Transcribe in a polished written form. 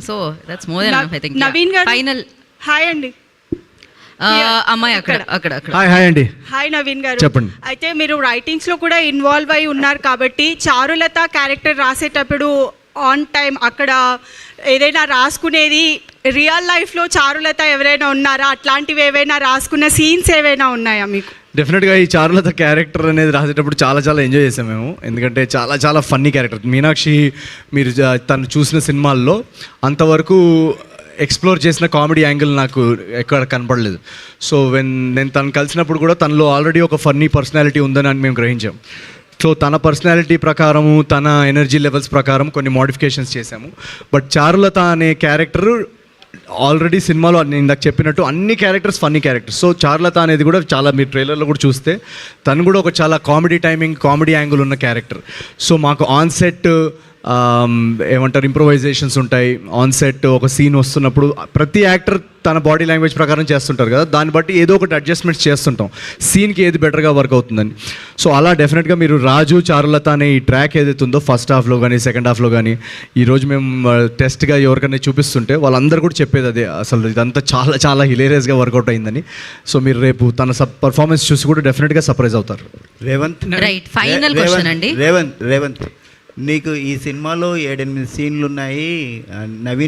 So that's more than enough I think. Naveen గారు final hi అండి. అమ్మాయి అక్కడ అక్కడ అక్కడ. హాయ్ అండి. హాయ్ నవీన్ గారు, చెప్పండి. అయితే మీరు రైటింగ్స్ లో కూడా ఇన్వాల్వ్ అయి ఉన్నారు కాబట్టి చారులత క్యారెక్టర్ రాసేటప్పుడు ఆన్ టైం అక్కడ ఏదైనా రాసుకునేది రియల్ లైఫ్లో చారులత ఎవరైనా ఉన్నారా, అట్లాంటివి ఏవైనా రాసుకున్న సీన్స్ ఏవైనా ఉన్నాయా మీకు? డెఫినెట్గా ఈ చారులత క్యారెక్టర్ అనేది రాసేటప్పుడు చాలా చాలా ఎంజాయ్ చేసాం మేము. ఎందుకంటే చాలా చాలా ఫన్నీ క్యారెక్టర్. మీనాక్షి మీరు తను చూసిన సినిమాల్లో అంతవరకు ఎక్స్ప్లోర్ చేసిన కామెడీ యాంగిల్ నాకు ఎక్కడ కనపడలేదు. సో నేను తను కలిసినప్పుడు కూడా తనలో ఆల్రెడీ ఒక ఫన్నీ పర్సనాలిటీ ఉందని మేము గ్రహించాం. సో తన పర్సనాలిటీ ప్రకారము తన ఎనర్జీ లెవెల్స్ ప్రకారం కొన్ని మోడిఫికేషన్స్ చేశాము. బట్ చారులత అనే క్యారెక్టర్ ఆల్రెడీ సినిమాలో నేను ఇందాక చెప్పినట్టు అన్ని characters funny characters. So Charulata అనేది కూడా చాలా మీరు ట్రైలర్లో కూడా చూస్తే తను కూడా ఒక చాలా కామెడీ టైమింగ్ కామెడీ యాంగిల్ ఉన్న క్యారెక్టర్. సో మాకు ఆన్ సెట్ ఏమంటారు ఇంప్రొవైజేషన్స్ ఉంటాయి. ఆన్ సెట్ ఒక సీన్ వస్తున్నప్పుడు ప్రతి యాక్టర్ తన బాడీ లాంగ్వేజ్ ప్రకారం చేస్తుంటారు కదా, దాన్ని బట్టి ఏదో ఒకటి అడ్జస్ట్మెంట్స్ చేస్తుంటాం సీన్కి ఏది బెటర్గా వర్క్ అవుతుందని. సో అలా డెఫినెట్గా మీరు రాజు చారులత అనే ఈ ట్రాక్ ఏదైతే ఉందో ఫస్ట్ హాఫ్లో కానీ సెకండ్ హాఫ్లో కానీ ఈరోజు మేము టెస్ట్గా ఎవరికైనా చూపిస్తుంటే వాళ్ళందరూ కూడా చెప్పేది అదే, అసలు ఇదంతా చాలా చాలా హిలేరియస్గా వర్కౌట్ అయిందని. సో మీరు రేపు తన పర్ఫార్మెన్స్ చూసి కూడా డెఫినెట్గా సర్ప్రైజ్ అవుతారు. రేవంత్ రైట్ ఫైనల్ క్వశ్చన్ అండి. రేవంత్ నీకు ఈ సినిమాలో 7-8 సీన్లు ఉన్నాయి. నవీన్